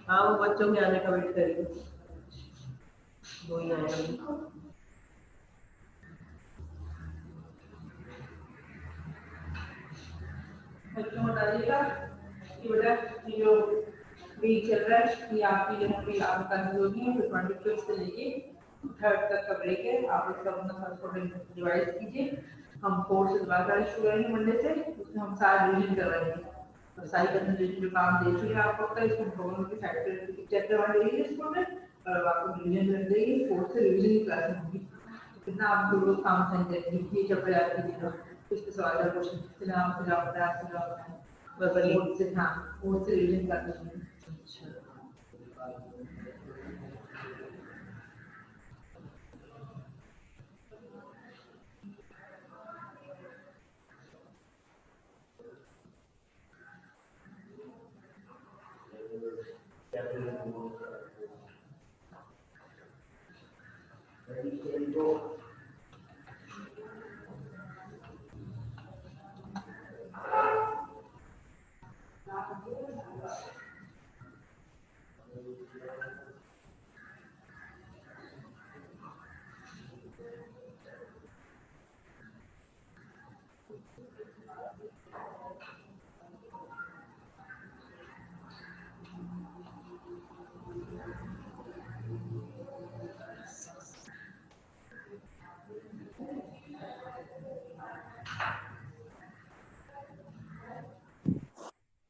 हाँ वो बच्चों के आने का वेट करेंगे, वो ही आएंगे। बच्चों को बताइएगा कि बेटा जो वीक चल रहा है ये आपकी जो है आपका जो भी है 25 से लेके 3rd तक का ब्रेक है। आप इसका अपना डिवाइड कीजिए। हम 4 से दोबारा शुरू करेंगे मंडे से, उसमें हम सारा रिविजन कर रहे हैं और सारी कंसंट्रेशन जो काम दे चुके हैं आपको अपना इसमें प्रॉब्लम की फैक्टर चैप्टर 1 देंगे इसको में और आपको रिविजन कर देंगे। 4 से रिविजन की क्लास होगी तो कितना आप लोग काम समझ जाएंगे। ये चैप्टर याद कीजिएगा, इसके सवाल का क्वेश्चन से जवाब बताया बस से हाँ वो से रिविजन करते हैं। अच्छा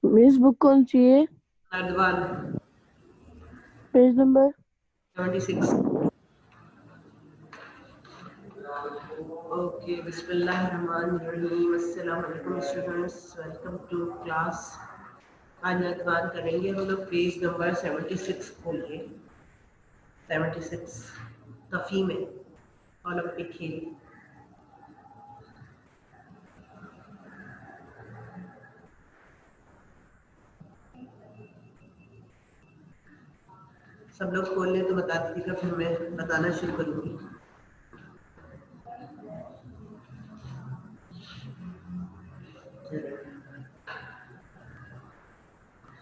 मिस बुक कौन सी है? अर्धवान पेज नंबर 76। ओके बिस्मिल्लाहिर्रहमानिर्रहीम, अस्सलाम वालेकुम स्टूडेंट्स, वेलकम टू क्लास। आज अर्धवान करेंगे हम लोग। पेज नंबर 76 खोलिए। 76 तफी में ओलंपिक खेल। सब लोग खोल लें तो बता दीजिएगा, फिर मैं बताना शुरू करूँगी।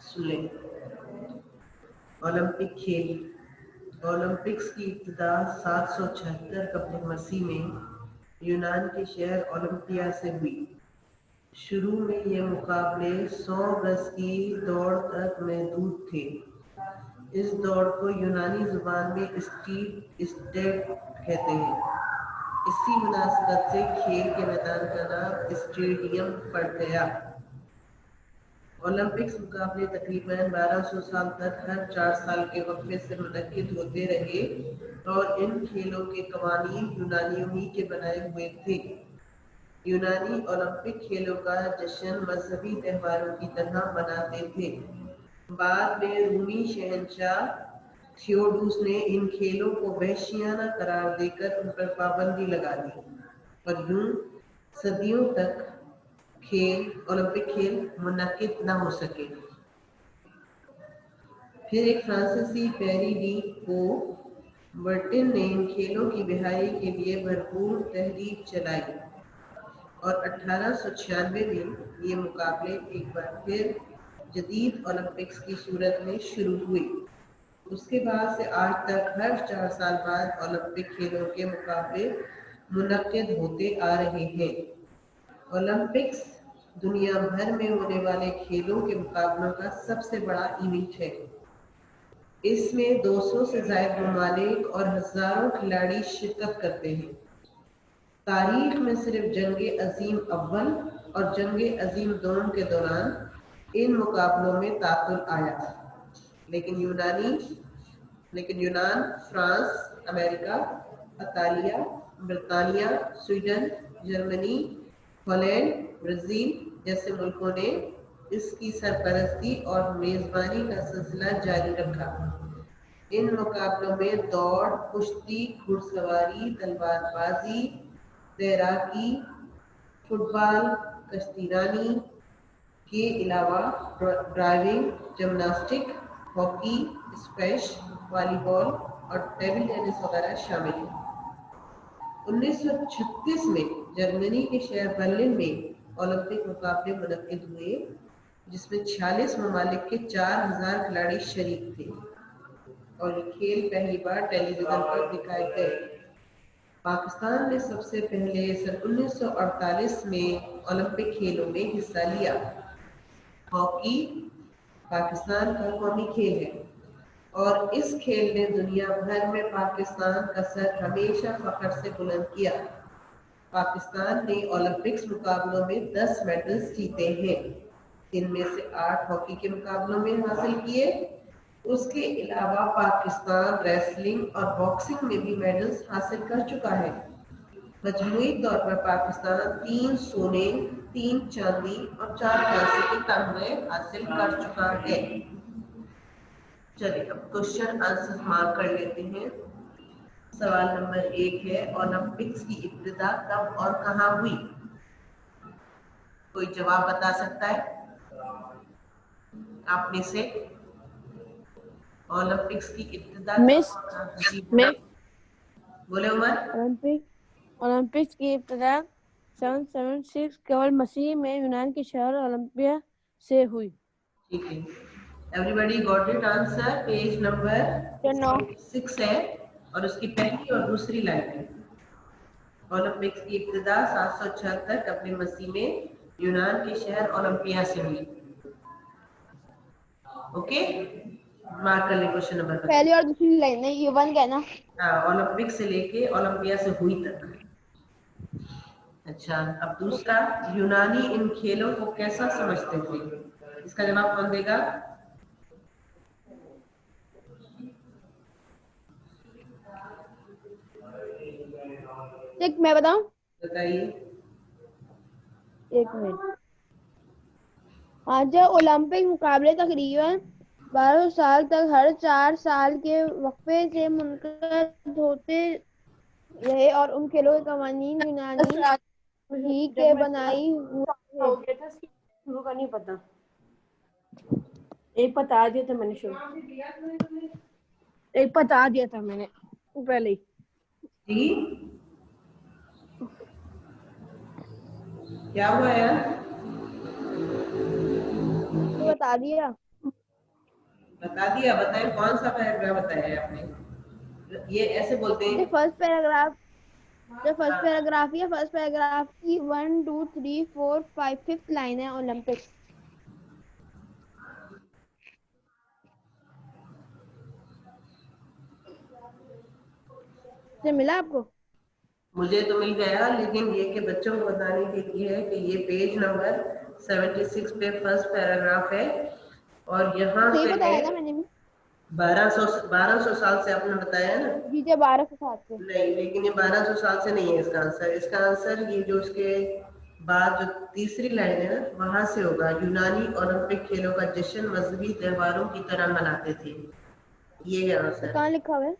सुन लें। ओलंपिक खेल। ओलंपिक्स की इब्तिदा 776 कबल मसीह में यूनान के शहर ओलंपिया से हुई। शुरू में ये मुकाबले 100 गज की दौड़ तक महदूद थे। इस दौड़ को यूनानी जुबान में स्टेप कहते हैं। इसी मुनासिबत से खेल के मैदान का नाम स्टेडियम पड़ गया। ओलंपिक्स मुकाबले तकरीबन 1200 साल तक हर 4 साल के वक्फे से मुनक्किद होते रहे और इन खेलों के कवानीन यूनानियों ही के बनाए हुए थे। यूनानी ओलंपिक खेलों का जश्न मजहबी त्योहारों की तरह मनाते थे। बाद में रूमी शहंशाह थियोडूस ने इन खेलों को वहशियाना करार देकर उन पर पाबंदी लगा दी और यूं सदियों तक ओलंपिक खेल मुनक्किद न हो सके। फिर एक फ्रांसीसी पेरी डी को बर्टिन ने इन खेलों की बहाली के लिए भरपूर तहरीक चलाई और 1896 में ये मुकाबले एक बार फिर जदीद ओलंपिक्स की सूरत में शुरू हुए। उसके बाद से आज तक हर 4 साल बाद ओलंपिक खेलों के मुकाबले मुनक्किद होते आ रहे हैं। ओलंपिक्स दुनिया भर में होने वाले खेलों के मुकाबलों का सबसे बड़ा इवेंट है। इसमें 200 से ज़ायद ममालिक और हजारों खिलाड़ी शिरकत करते हैं। तारीख में सिर्फ जंग अजीम अव्वल और जंग अजीम दोम के दौरान इन मुकाबलों में तातुल आया, लेकिन यूनान, फ्रांस, अमेरिका, इतालिया, ब्रितानिया, स्वीडन, जर्मनी, हॉलैंड, ब्राज़ील जैसे मुल्कों ने इसकी सरपरस्ती और मेज़बानी का सिलसिला जारी रखा। इन मुकाबलों में दौड़, कुश्ती, घुड़सवारी, तलवारबाजी, तैराकी, फुटबॉल, कश्तीरानी के अलावा driving, gymnastic, hockey, squash, volleyball और टेबल टेनिस वगैरह शामिल हैं। 1936 में जर्मनी के शहर बर्लिन में ओलंपिक मुकाबले मुनक्किद हुए। जिसमें 46 ममालिक के 4000 खिलाड़ी शरीक थे और ये खेल पहली बार टेलीविजन पर दिखाए गए। पाकिस्तान ने सबसे पहले सन 1948 में ओलंपिक खेलों में हिस्सा लिया। हॉकी पाकिस्तान का कौमी खेल है और इस खेल ने दुनिया भर में पाकिस्तान का सर हमेशा फख्र से बुलंद किया। पाकिस्तान ने ओलंपिक्स मुकाबलों में 10 मेडल्स जीते हैं, इनमें से 8 हॉकी के मुकाबलों में हासिल किए। उसके अलावा पाकिस्तान रेसलिंग और बॉक्सिंग में भी मेडल्स हासिल कर चुका है। मजमूई तौर पर पाकिस्तान 3 सोने, 3 चांदी और 4 कांसे के तमगे हासिल कर चुका है। चलिए अब क्वेश्चन आंसर मार्क कर लेते हैं। सवाल नंबर 1 है, ओलंपिक्स की इब्तिदा कब और कहां हुई? कोई जवाब बता सकता है आप में से? ओलंपिक्स की इब्तिदा मिस मिस बोले उमर। ओलंपिक्स की इब्तिदा 776 केवल मसीह में यूनान के शहर ओलंपिया से हुई। ठीक है, everybody got it answer. Page number 6 है और उसकी पहली और दूसरी लाइन है। ओलंपिक्स की इब्तिदा 776 कब्र मसीह में यूनान के शहर ओलंपिया से हुई। ओके, मार्क कर ले क्वेश्चन नंबर। पहली और दूसरी लाइन है, ये वन कहना। हाँ, ओलंपिक से लेके ओलंपिया से हुई तक। अच्छा, अब दूसरा, यूनानी इन खेलों को कैसा समझते थे? इसका जवाब कौन देगा? एक मैं बताऊं? बताइए। एक मिनट। आज ओलंपिक मुकाबले तकरीबन 1200 साल तक हर 4 साल के वक्फे से मुनक़द होते रहे और उन खेलों के कवानीन यूनानी ही के बनाई हुए थे। शुरू का नहीं पता, एक बता दिया था मैंने शुरू, एक बता दिया था मैंने पहले ही। क्या हुआ यार? बता दिया। बताएं कौन सा पैराग्राफ बताया है आपने? ये ऐसे बोलते हैं फर्स्ट पैराग्राफ, जो फर्स्ट पैराग्राफ है, फर्स्ट पैराग्राफ की 1 2 3 4 5 5th लाइन है ओलंपिक्स से। मिला आपको? मुझे तो मिल गया, लेकिन ये के बच्चों को बताने के लिए है कि ये पेज नंबर 76 पे फर्स्ट पैराग्राफ है और यहाँ सही से बताया ना मैंने भी। 1200 साल से आपने बताया है ना? जी, 1200 साल से नहीं, लेकिन ये 1200 साल से नहीं है इसका आंसर। इसका आंसर ये जो इसके बाद जो तीसरी लाइन है ना, वहां से होगा। यूनानी ओलंपिक खेलों का जश्न मजहबी त्योहारों की तरह मनाते थे। ये है आंसर। कहाँ लिखा हुआ है?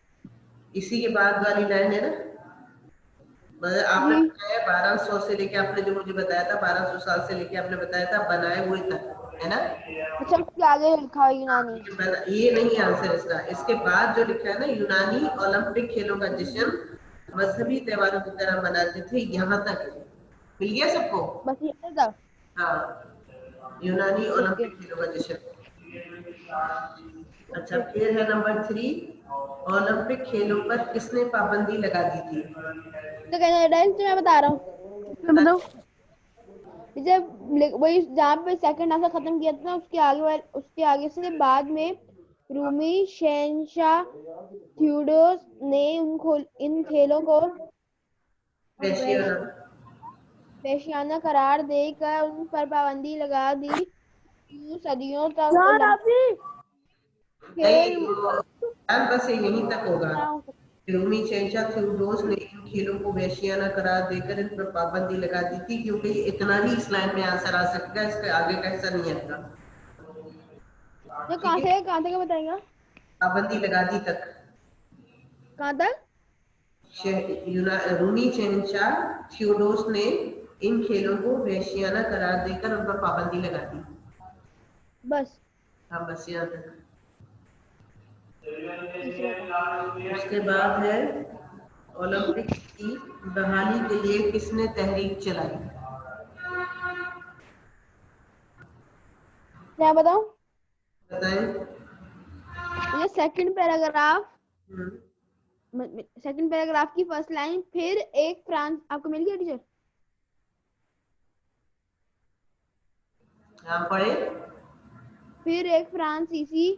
इसी के बाद वाली लाइन है ना, मतलब आपने बताया 1200 से लेके, आपने जो मुझे बताया था 1200 साल से लेके आपने बताया था बनाए हुए तक, है ना? अच्छा, उसके आगे लिखा है यूनानी। ये नहीं आंसर इसका। इसके बाद जो लिखा है ना, यूनानी ओलंपिक खेलों का जश्न मजहबी त्योहारों की तरह मनाते थे, यहाँ तक मिल गया सबको? बस ये था। हाँ, यूनानी ओलंपिक खेलों का जश्न। अच्छा, फिर है नंबर 3, ओलंपिक खेलों पर किसने पाबंदी लगा दी थी? तो मैं बता रहा हूँ, बताओ। जब वही जहाँ पे सेकंड आंसर खत्म किया था ना, उसके आगे से बाद में रूमी शहंशाह थियोडोस ने इन खेलों को वहशियाना करार देकर उन पर पाबंदी लगा दी। सदियों तक बस यहीं तक होगा। रूमी शहंशाह थियोडोस ने इन खेलों को वहशियाना करार देकर इन पर पाबंदी लगा दी थी, क्योंकि इतना ही इस लाइन में आंसर आ सकता है, इसके आगे का हिस्सा नहीं आता। कहाँ तक बताएगा? पाबंदी लगा दी तक। कहाँ तक? रूमी शहंशाह थियोडोस ने इन खेलों को वहशियाना करार देकर उन पर पाबंदी लगा दी। बस। हाँ, बस यहाँ तक। उसके बाद है ओलंपिक की बहाली के लिए किसने तहरीक चलाई? क्या बताऊं? बताएं। ये सेकंड पैराग्राफ हम्म, सेकंड पैराग्राफ की फर्स्ट लाइन, फिर एक फ्रांस, आपको मिल गया टीचर? आप पढ़े। फिर एक फ्रांसीसी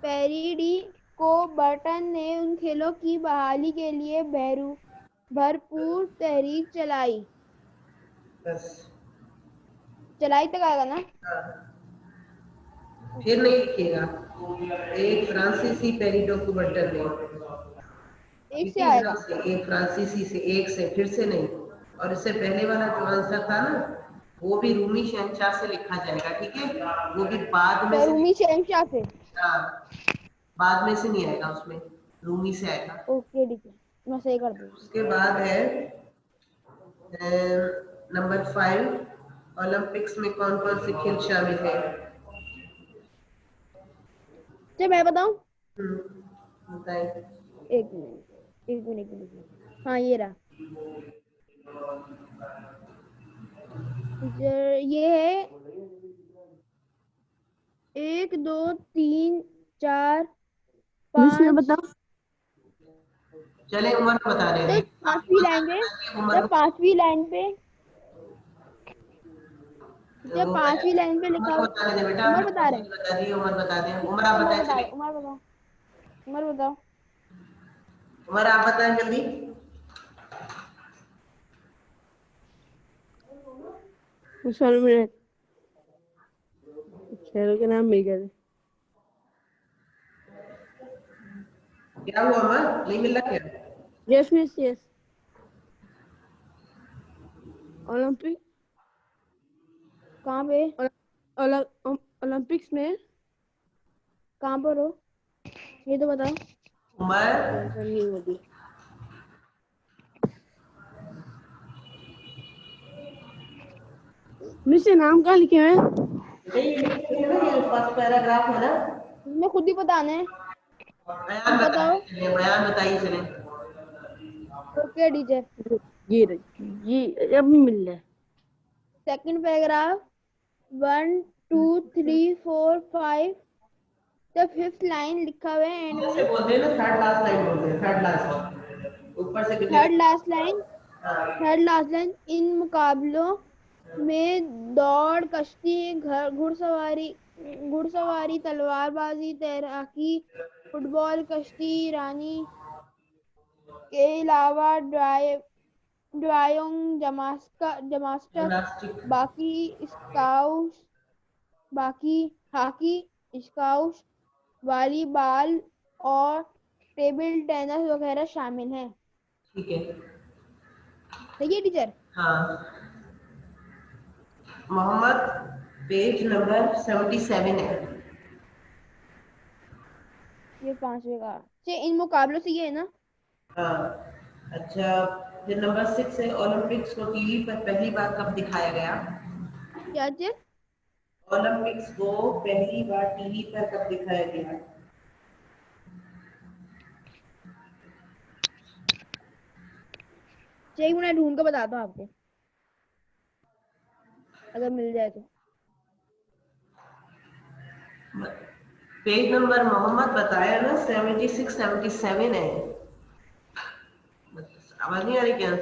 पेरिडी को बर्टन ने उन खेलों की बहाली के लिए भरपूर तहरीक चलाई। बस। चलाई तक आएगा ना? हाँ, फिर नहीं लिखिएगा। एक फ्रांसीसी पेरिडो कुबर्टन ने, एक से किसी आएगा। नाम से, एक फ्रांसीसी से, एक से, फिर से नहीं। और इससे पहले वाला जो आंसर था ना, वो भी रूमी शहंशाह से लिखा जाएगा, ठीक है। वो भी बाद में से रूमी शहंशाह से। हाँ, बाद में से नहीं आएगा, उसमें रूमी से आएगा। ओके टीचर, मैं सही कर दूंगी। उसके बाद है नंबर 5, ओलंपिक्स में कौन कौन से खेल शामिल है। चल मैं बताऊं? बताएं। एक मिनट एक मिनट एक मिनट, हाँ ये रहा टीचर। ये है 1 2 3 4 मिस मैं 5। बताऊं? चले उम्र बता रहे तो हैं। पांचवी लाइन पे, उम्र जब पांचवी लाइन पे, जब वो पांचवी लाइन पे लिखा उम्र हुआ। बता रहे बेटा, उम्र आपने बता रहे हैं। बता दी, उम्र बता दें, उम्र आप उम्र बताएं। बता चले रहे, उम्र बताओ, उम्र बताओ। उम्र आप बताएं जल्दी। सर मेरे खेलों के नाम मिल गए। क्या हुआ उम्र, नहीं मिल रहा क्या? Yes miss yes. ओलंपिक, कहाँ पे? ओलंपिक्स में कहाँ पर हो, ये तो बताओ। उम्र आंसर नहीं होगी। मिस ये नाम कहाँ लिखे हैं? फर्स्ट पैराग्राफ है ना। तुम्हें खुद ही बताना है। बयान बताओ। बताइए चले, बयान बताइए चले। Okay teacher. ये रही, ये अब मिल रहा है। Second paragraph 1 2 3 4 5, the fifth line लिखा हुआ है एंड ऐसे में। बोलते हैं ना, थर्ड लास्ट लाइन बोलते हैं, थर्ड लास्ट, ऊपर से कितने। थर्ड लास्ट लाइन, हाँ, थर्ड लास्ट लाइन, इन मुकाबलों में दौड़, कश्ती, घुड़सवारी, तलवारबाजी, तैराकी, फुटबॉल, कश्ती रानी के अलावा ड्राइंग, जमास्टक, जिम्नास्टिक। बाकी हॉकी, स्काउश, वॉलीबॉल और टेबल टेनिस वगैरह शामिल हैं। ठीक है। सही है टीचर? हाँ, मोहम्मद, पेज नंबर 77 है। ये पांचवे का इन मुकाबलों से ये है ना। हाँ, अच्छा, फिर नंबर 6 है, ओलंपिक्स को टीवी पर पहली बार कब दिखाया गया। क्या टीचर? ओलंपिक्स को पहली बार टीवी पर कब दिखाया गया। चाहिए, मैं ढूंढ के बताता हूँ आपको, अगर मिल जाए तो। पेज नंबर मोहम्मद बताया ना, 76 77 है। आवाज नहीं आ रही क्या?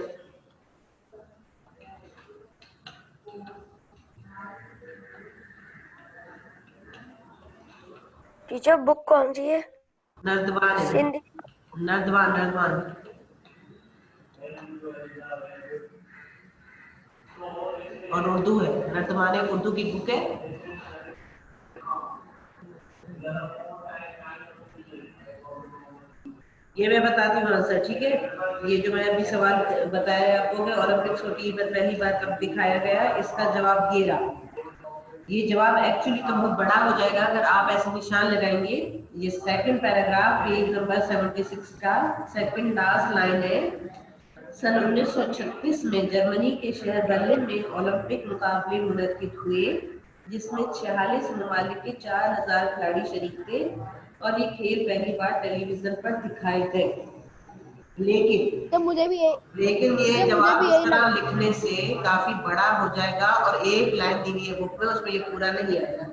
टीचर बुक कौन सी है? नर्दवान है, हिंदी। नर्दवान नर्दवान। और उर्दू है, नर्दवान एक उर्दू की बुक है। ये मैं बताती हूँ आंसर, ठीक है। ये जो मैं अभी सवाल बताया आपको कि ओलंपिक्स को टीवी पर पहली बार कब दिखाया गया, इसका जवाब ये रहा। ये जवाब एक्चुअली तो बहुत बड़ा हो जाएगा अगर आप ऐसे निशान लगाएंगे। ये सेकंड पैराग्राफ पेज नंबर 76 का सेकंड लास्ट लाइन है। सन 1936 में जर्मनी के शहर बर्लिन में ओलंपिक मुकाबले मुनक्किद हुए, जिसमें 46 ममालिक के 4000 खिलाड़ी शरीक थे और ये खेल पहली बार टेलीविजन पर दिखाए गए। लेकिन तो मुझे भी ये मुझे जवाब भी इस यही तरह लग। लिखने से काफी बड़ा हो जाएगा और एक लाइन दी हुई है बुक में, उसमें ये पूरा नहीं आएगा।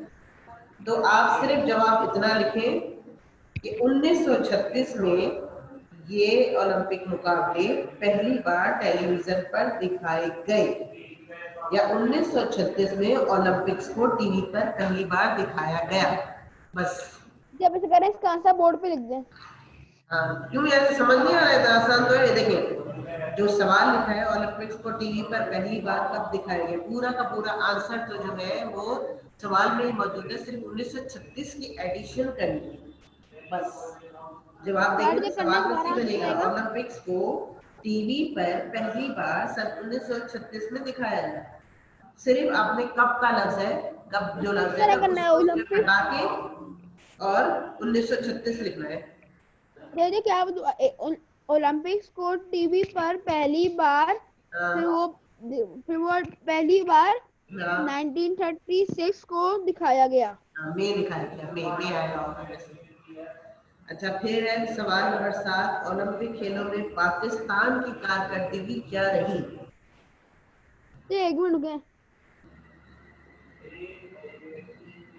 तो आप सिर्फ जवाब इतना लिखें कि 1936 में ये ओलंपिक मुकाबले पहली बार टेलीविजन पर दिखाए गए, या 1936 में ओलंपिक्स को टीवी पर पहली बार दिखाया गया। बस। जब ऐसे करें इसका आंसर बोर्ड पे लिख दें। हाँ, क्यों ऐसे समझ नहीं आ रहा है? तो आसान तो है। देखिए जो सवाल लिखा है ओलंपिक्स को टीवी पर पहली बार कब दिखाया गया, पूरा का पूरा आंसर तो जो है वो सवाल में ही मौजूद है, सिर्फ 1936 की एडिशन करनी है बस। जवाब यार देंगे जो तो करना सवाल दोबारा वैसे आंसर बनेगा, आएगा। ओलंपिक्स को टीवी पर पहली बार सन 1936 में दिखाया गया। सिर्फ आपने कब का लफ्ज है, कब जो लफ्ज क्या है करना है उसको सिर्फ ओलंपिक? हटा के और 1936 लिखना है। ये क्या ओलंपिक्स को टीवी पर पहली बार, फिर हाँ, वो पहली बार हाँ, 1936 को दिखाया गया। मैं दिखाया गया, मैं आया होगा वैसे। अच्छा, फिर है सवाल नंबर 7, ओलंपिक खेलों में पाकिस्तान की कारकर्दगी क्या रही? तो एक मिनट रुके,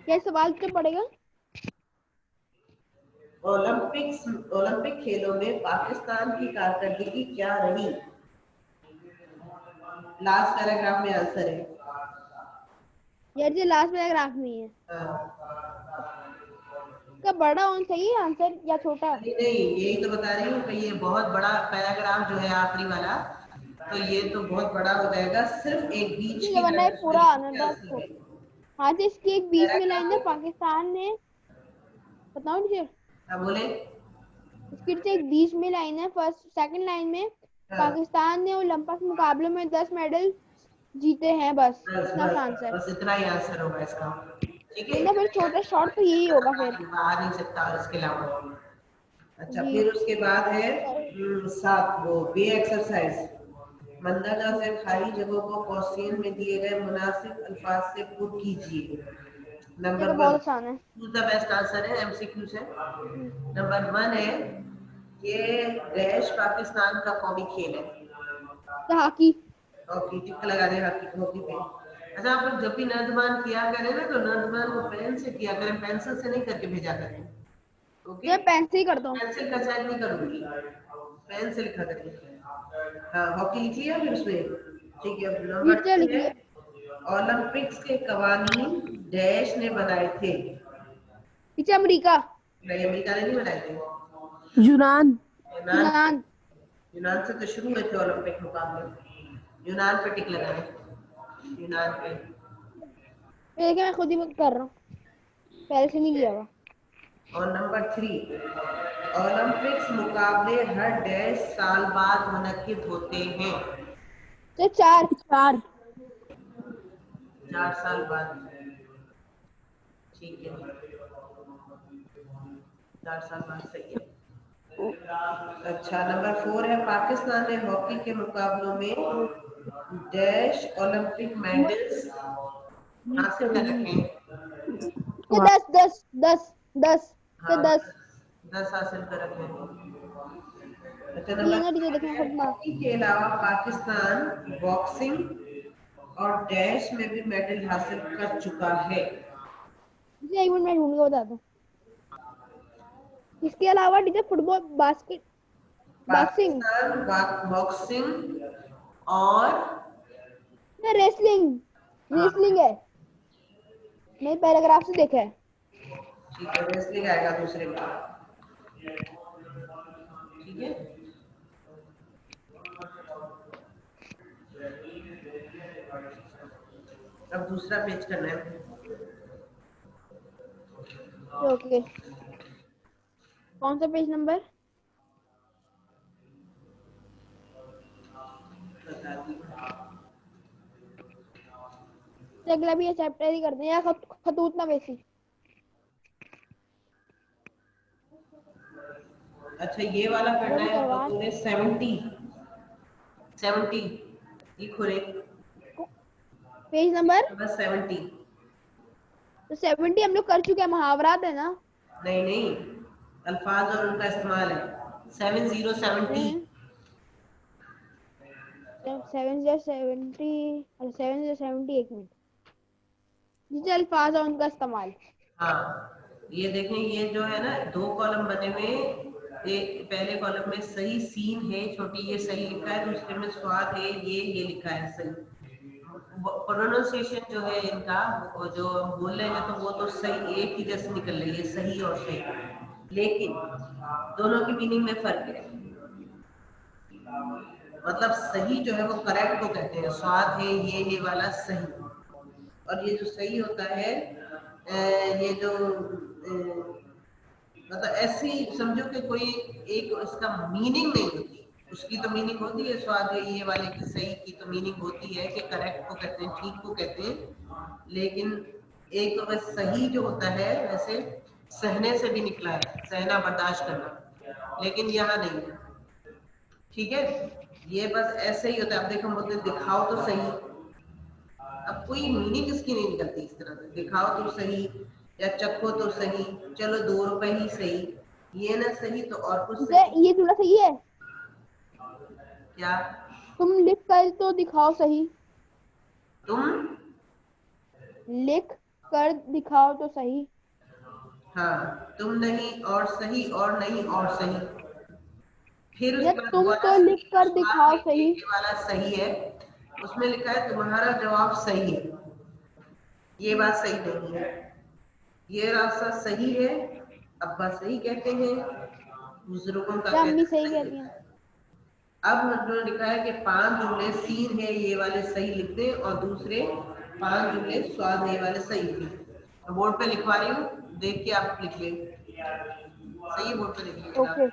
क्या सवाल तो पड़ेगा? ओलंपिक खेलों में पाकिस्तान की कारकर्दगी क्या रही? लास्ट पैराग्राफ में आंसर है। यार ये लास्ट पैराग्राफ में है। हाँ। क्या बड़ा होना चाहिए आंसर या छोटा? नहीं नहीं, यही तो बता रही हूँ कि ये बहुत बड़ा पैराग्राफ जो है आखिरी वाला, तो ये तो बहुत बड़ा हो जाएगा। सिर्फ एक बीच ठीक की है, वरना ये लाइन उसमें पूरा लिखी आना है, था। असली में हाँ तो इसकी एक बीच में लाइन पैराग्राफ है, में। पाकिस्तान ने, बताओ टीचर। हाँ बोले। इसकी टीचर एक बीच में लाइन है, फर्स्ट सेकंड लाइन में हाँ, पाकिस्तान ने ओलंपिक मुकाबलों में 10 मेडल जीते हैं, बस बस इतना सा बस आंसर। बस इतना ही आंसर होगा इसका। ठीक है, वरना फिर छोटा शॉर्ट तो यही होगा फिर। आ नहीं सकता और इसके अलावा। अच्छा, जी। फिर उसके बाद है 7, वो बे एक्सरसाइज। मंदरजा से खाली जगहों को क्वेश्चन में दिए गए मुनासिब अल्फाज से पुट कीजिए। ये नंबर तो 1, बहुत आसान है। चूज द बेस्ट आंसर है, एमसीक्यू से। हम्म, नंबर 1 है ये डैश पाकिस्तान का कौमी खेल है। तो हॉकी। हॉकी, टिक लगा दे हॉकी, हॉकी पे। अच्छा, आप लोग जब भी नर्दमान किया करें ना, तो नर्दमान को पेन से किया करें, पेंसिल से नहीं करके भेजा करें। ओके, ये पेन से ही करता हूँ। पेंसिल का चयन नहीं करूंगी, पेन से लिखा करें। हाँ, हॉकी लिख लिया फिर उसमें। ठीक है, अब नंबर टीचर 2 लिख है लिया। ओलंपिक्स के कवानीन डैश ने बनाए थे। Teacher America. नहीं, अमेरिका ने नहीं बनाए थे। यूनान। यूनान। यूनान। यूनान से तो शुरू हुए थे ओलंपिक मुकाबले। यूनान पे टिक लगाए, यूनान पे। ये देखिए मैं खुद ही कर रहा हूँ, पहले से नहीं किया हुआ। और नंबर 3, ओलंपिक्स मुकाबले हर डैश साल बाद मुनक्किद होते हैं। तो 4। 4। 4 साल बाद। ठीक है, 4 साल बाद, सही है। अच्छा, नंबर 4 है पाकिस्तान ने हॉकी के मुकाबलों में डैश ओलंपिक मेडल्स हासिल कर रखे हैं। तो 10 10 10 10 तो हाँ, 10। 10 हासिल कर रखे हैं। अच्छा, ये नंबर ना टीचर 5 देखना है खुद मार। हॉकी के अलावा पाकिस्तान बॉक्सिंग और डैश में भी मेडल हासिल कर चुका है। टीचर एक मिनट मैं ढूंढ के बताता हूँ। इसके अलावा teacher football, basket, boxing, Pakistan boxing और रेसलिंग, हाँ, रेसलिंग है, मैं पैराग्राफ से देखा है। ठीक है, रेसलिंग आएगा दूसरे में। ठीक है, अब दूसरा पेज करना है। ओके, कौन सा पेज नंबर? बता दी। अगला भी ये चैप्टर ही करते हैं या खतूत ना वैसी। अच्छा, ये वाला वो करना भी है तो करवा। पूरे 70 लिखो रे। पेज नंबर बस 70। तो 70 हम लोग कर चुके हैं, मुहावरात है ना। नहीं नहीं, अल्फाज और उनका इस्तेमाल है। 7070। 7 0 70 और 7 0 70 एक मिनट। नीचे अल्फाज और उनका इस्तेमाल। हाँ, ये देखें, ये जो है ना 2 कॉलम बने हुए, एक पहले कॉलम में सही सीन है छोटी, ये सही लिखा है, दूसरे में स्वाद है, ये लिखा है सही। प्रोनाउंसिएशन जो है इनका, वो जो हम बोल रहे हैं तो वो तो सही एक ही जैसे निकल रही है, सही और सही, लेकिन दोनों की मीनिंग में फर्क है। मतलब सही जो है वो करेक्ट को कहते हैं, स्वाद है ये वाला सही, और ये जो सही होता है ये जो मतलब ऐसी समझो कि कोई एक इसका मीनिंग नहीं होती, उसकी तो मीनिंग होती है, स्वाद है ये वाले की सही की तो मीनिंग होती है कि करेक्ट को कहते हैं, ठीक को कहते हैं, लेकिन एक तो बस सही जो होता है वैसे सहने से भी निकला है, सहना बर्दाश्त करना, लेकिन यहाँ नहीं है। ठीक है, ये बस ऐसे ही होता है। अब देखो हम बोलते दिखाओ तो सही, अब कोई मीनिंग इसकी नहीं निकलती इस तरह से, दिखाओ तो सही या चखो तो सही, चलो 2 रुपए ही सही, ये ना सही तो और कुछ सही। ये जुड़ा सही है। क्या तुम लिख कर तो दिखाओ सही। तुम, लिख कर दिखाओ तो सही। हाँ, तुम नहीं और सही और नहीं और सही, फिर या उसके बाद तुम वाला तो लिख सही जो कर स्वाद दिखाओ है सही। ये वाला सही है, उसमें लिखा है तुम्हारा जवाब सही है, ये बात सही नहीं है, ये रास्ता सही है, अब्बा सही कहते हैं, बुजुर्गों का या अम्मी कहना सही सही कहती है। हैं। अब उन्होंने लिखा है कि 5 जुमले सीन है ये वाले सही लिख दें और दूसरे 5 जुमले स्वाद है ये वाले सही लिख दें। बोर्ड पे लिखवा रही हूँ, देख के आप लिख लें, सही है, बोर्ड पे लिख लीजिएगा। ओके।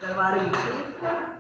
करवा रही हूँ।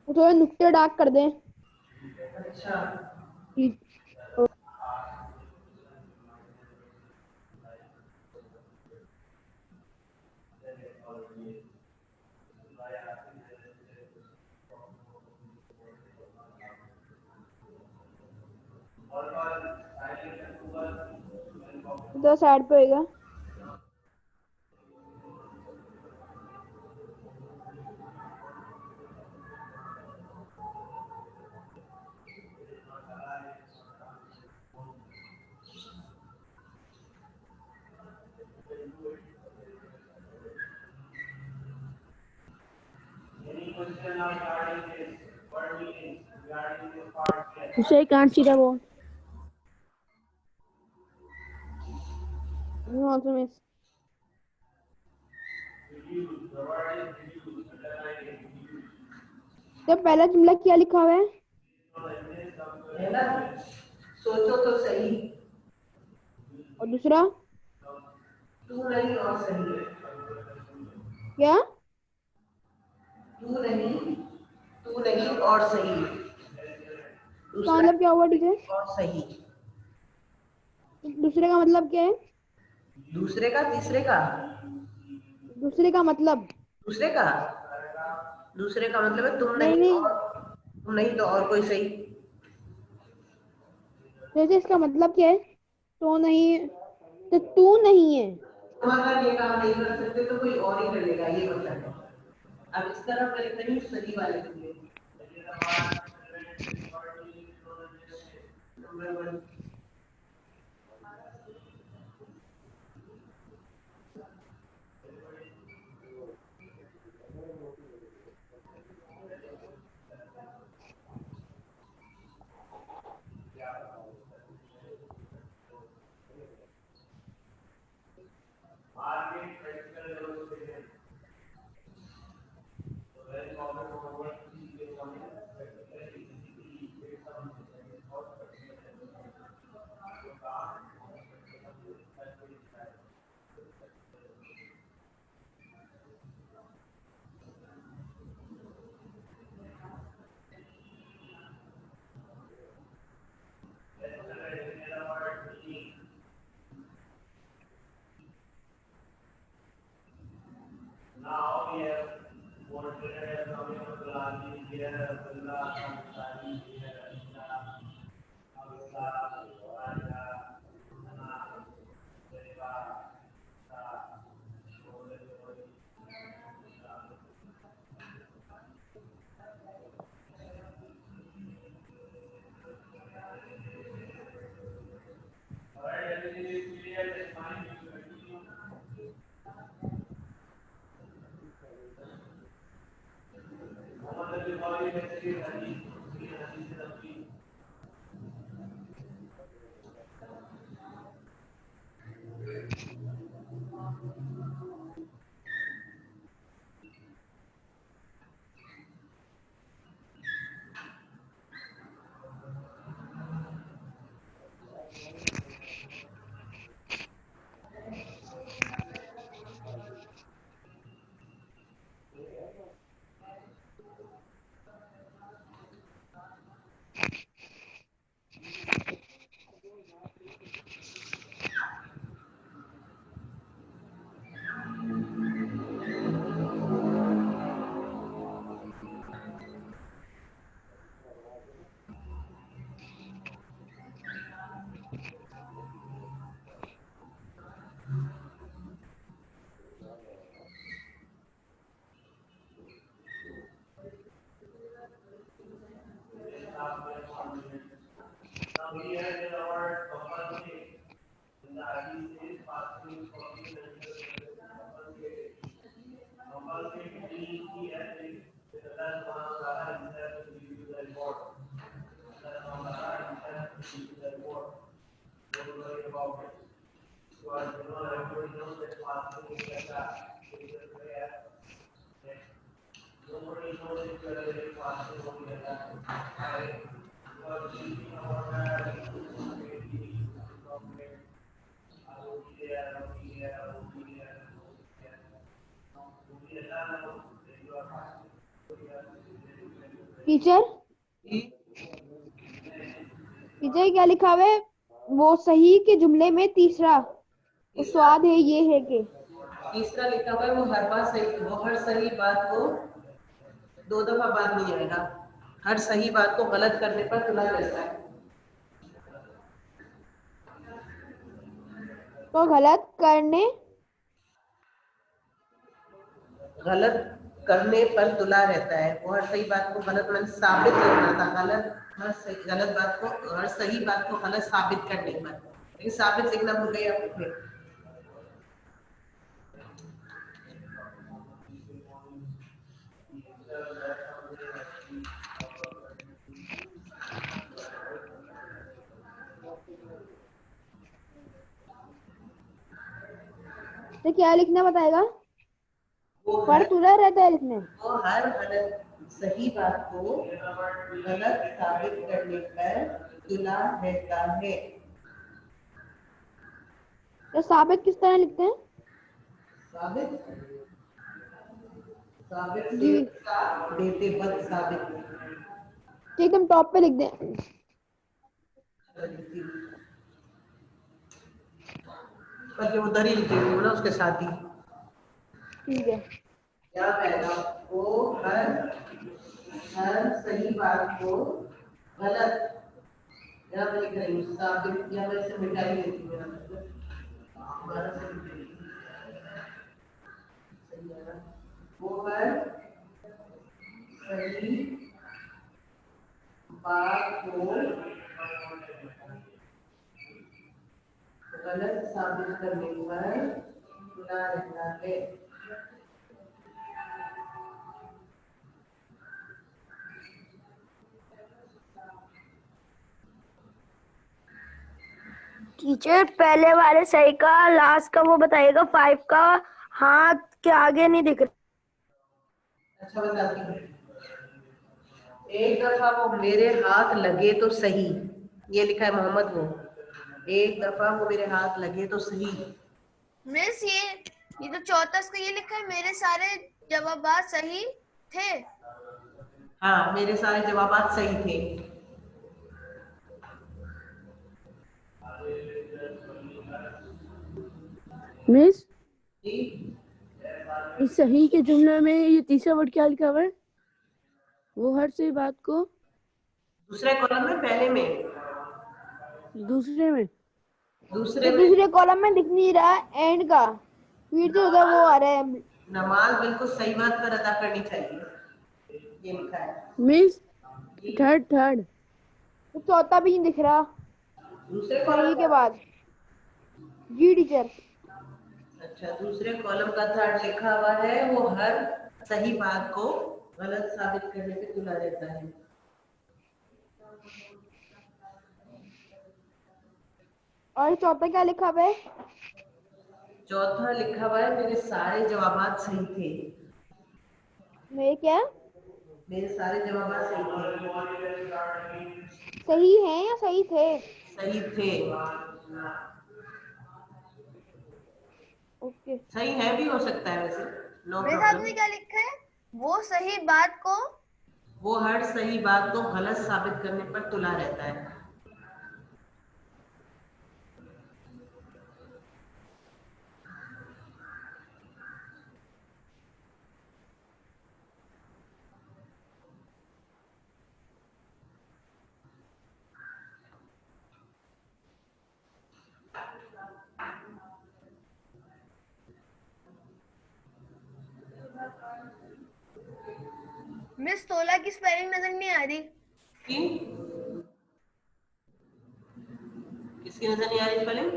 थोड़े नुक्ते डार्क कर दें। अच्छा, तो साइड पे होएगा। Say can't see the ball. You also miss. तो पहला जुमला क्या लिखा हुआ है? है ना, सोचो तो सही। और दूसरा तू नहीं और सही। क्या? तू नहीं और सही। इसका मतलब क्या हुआ टीचर? और सही। दूसरे का मतलब क्या है? दूसरे का तीसरे का दूसरे का मतलब दूसरे का दूसरे का मतलब है तुम नहीं नहीं नहीं, और तुम नहीं तो और कोई सही। जैसे इसका मतलब क्या है? तो नहीं, तो तू नहीं है। तुम अगर ये काम नहीं कर सकते तो कोई और ही कर लेगा, ये मतलब है। अब इस तरह करेक्ट नहीं, सही वाले के लिए नंबर 1। टीचर टीचर क्या लिखा हुआ है? वो सही के जुमले में तीसरा, वो स्वाद है ये है कि तीसरा लिखा हुआ है वो हर बात सही, वो हर सही बात को 2 दफा बाद नहीं आएगा, हर सही बात को गलत करने पर तुला रहता है। तो गलत करने पर तुला रहता है, वो हर सही बात को गलत मैंने साबित करना था, गलत बात को, हर सही बात को गलत साबित करने पर, लेकिन साबित लिखना भूल गई आप फिर। तो क्या लिखना बताएगा? वो पर हर तुला रहता है लिखने। वो हर गलत सही बात को गलत साबित करने पर तुला रहता है। तो साबित किस तरह लिखते हैं? साबित, साबित से जी देते वक्त साबित। तो एकदम टॉप पे लिख दें। पर ये उधर ही लिखे हुए हो ना उसके साथ ही। ठीक है। क्या कहेगा? वो हर सही बात को गलत, या मैं लिख रही हूँ साबित, या मैं इसे मिटा ही लेती हूँ यहाँ पे। दोबारा से लिख रही हूँ। सही है ना? वो हर सही बात को गलत साबित करने पर तुला रहता है। टीचर पहले वाले सही का लास्ट का वो बताइएगा, 5 का हाथ के आगे नहीं दिख रहा। अच्छा बताती हूँ। एक दफा वो मेरे हाथ लगे तो सही, ये लिखा है मोहम्मद वो, एक दफा वो मेरे हाथ लगे तो सही। मिस ये तो चौथा का ये लिखा है, मेरे सारे जवाबात सही थे। हाँ, मेरे सारे जवाबात सही थे। मिस जी? इस सही के जुमले में ये तीसरा वर्ड क्या लिखा हुआ है? वो हर सही बात को दूसरे कॉलम में, पहले में, दूसरे में, दूसरे तो में दूसरे कॉलम में दिख नहीं रहा एंड का, फिर से उधर वो आ रहा है। नमाज बिल्कुल सही बात पर अदा करनी चाहिए, ये लिखा है। मिस थर्ड तो चौथा भी नहीं दिख रहा दूसरे सही कॉलम के का, बाद। जी टीचर। अच्छा दूसरे कॉलम का थर्ड लिखा हुआ है, वो हर सही बात को गलत साबित करने पे तुला रहता है। और चौथा क्या लिखा हुआ है? चौथा लिखा हुआ है मेरे सारे जवाबात सही थे। मेरे क्या मेरे सारे जवाबात सही थे। सही है या सही थे? सही थे। ओके। सही है भी हो सकता है वैसे, नो मेरे साथ में प्रॉब्लम। क्या लिखा है? वो सही बात को वो हर सही बात को गलत साबित करने पर तुला रहता है। मिस 16 की स्पेलिंग नजर नहीं आ रही। कि किसकी नजर नहीं आ रही स्पेलिंग?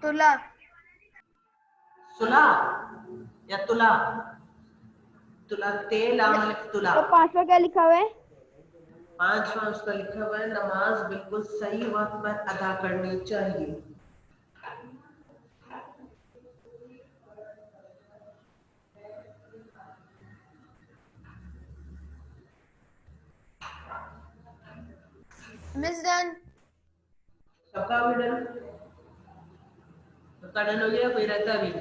तुला। सुला या तुला? तुला ते लाम अलिफ तुला। तो पांचवा क्या लिखा हुआ है? पांचवा उसका लिखा हुआ है नमाज बिल्कुल सही वक्त पर अदा करनी चाहिए। Miss done. सबका भी डन? सबका डन हो गया, कोई रहता अभी?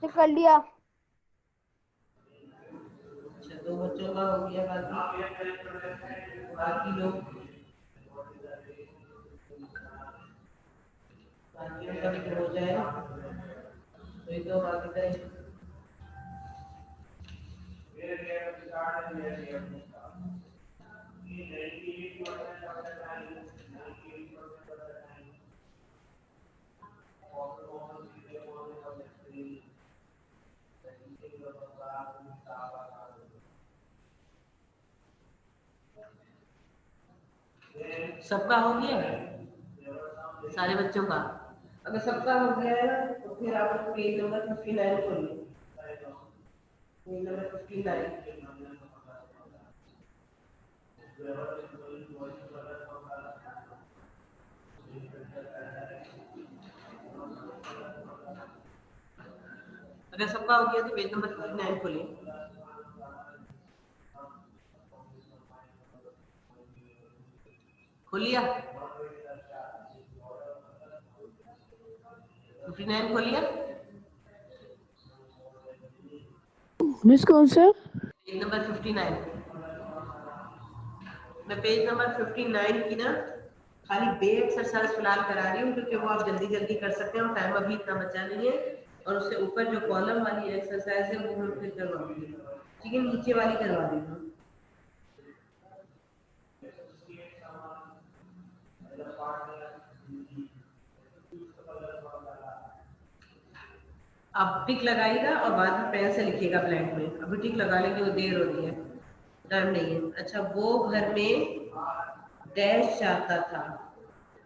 चेक कर लिया। अच्छा, 2 बच्चों का हो गया। बाकी लोग बाकियों का भी हो जाए तो ये तो बाकी करें। सबका हो गया सारे बच्चों का? अगर सबका हो गया है तो फिर आप लोग पेज नंबर 59 खोलिए। Page number 59। अगर सबका हो गया तो पेज नंबर 59 खोलिए। खोलिया 59 खोलिया। मिस कौन सा? Page number 59। मैं पेज नंबर 59 की ना खाली बे एक्सरसाइज फिलहाल करा रही हूँ क्योंकि वो आप जल्दी जल्दी कर सकते हैं और टाइम अभी इतना बचा नहीं है। और उससे ऊपर जो कॉलम वाली एक्सरसाइज है वो हम फिर करवाऊंगी। ठीक है, नीचे वाली करवा देती हूँ। आप टिक लगाइएगा और बाद में पेन से लिखिएगा ब्लैंक में। अभी टिक लगा लेंगे, वो देर होती है, टाइम नहीं है। अच्छा, वो घर में डैश चाहता था।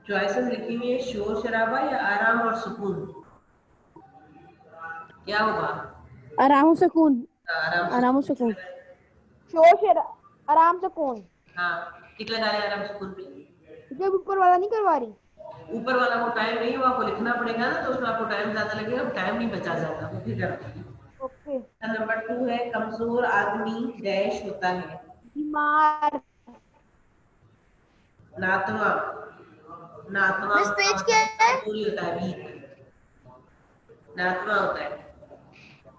चॉइसेस लिखी हुई है, शोर शराबा या आराम और सुकून। क्या होगा? आराम सुकून। आराम आराम सुकून। सुकून। शोर आराम सुकून। हाँ, टिक लगा रहे आराम सुकून पे। जब ऊपर वाला नहीं करवा रही। ऊपर वाला को टाइम नहीं हुआ, आपको लिखना पड़ेगा ना, तो उसमें आपको टाइम ज्यादा लगेगा, टाइम नहीं बचा जाता, वो फिर करना। ओके। नंबर 2 है, कमजोर आदमी डैश होता है। बीमार। नातवा। नातवा मिस पेज क्या है? कमजोरी होता है, वीक। नातवा होता है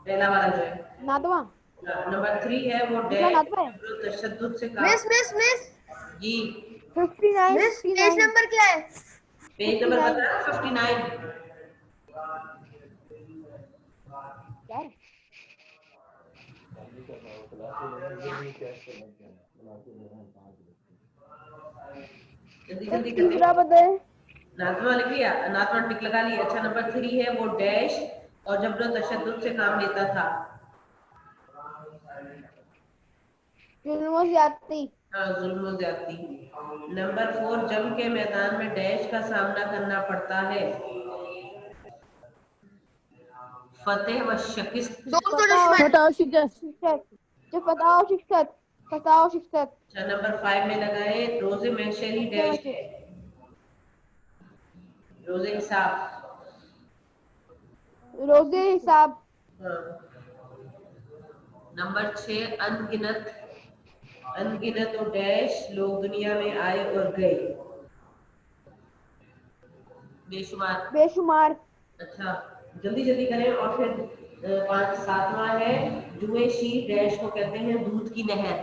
पहला वाला जो है। नादवा। नंबर 3 है, वो दूसरा डैश नादवा है। तशद्दुद से काम। मिस जी, 59 मिस पेज 59 नंबर क्या है? पेज नंबर 59 बताया 59। क्या है? जल्दी तो जल्दी तीसरा करते। बताए। नातवा लिख लिया, नातवा टिक लगा लिया। अच्छा, नंबर 3 है, वो डैश और जबरन तशद्दुद से काम लेता था। जुल्म ज्यादती। हाँ, जुल्म और ज्यादती। नंबर 4, जंग के मैदान में डैश का सामना करना पड़ता है। फतेह व शिकस्त। दोस्त और दुश्मन। बताओ शिकस्त। शिक्षक। जो फताह शिक्षक। फताह शिक्षक। अच्छा, नंबर 5 में लगाए, रोजे में शरी डैश है। रोजे हिसाब। रोजे हिसाब। हाँ। नंबर 6, अनगिनत। अनगिनत और डैश लोग दुनिया में आए और गए। बेशुमार। बेशुमार। अच्छा, जल्दी जल्दी करें। और फिर 5 7वां है, जुए शी डैश को कहते हैं दूध की नहर।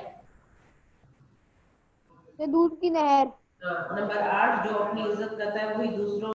से दूध की नहर। नंबर 8, जो अपनी इज्जत करता है वही दूसरों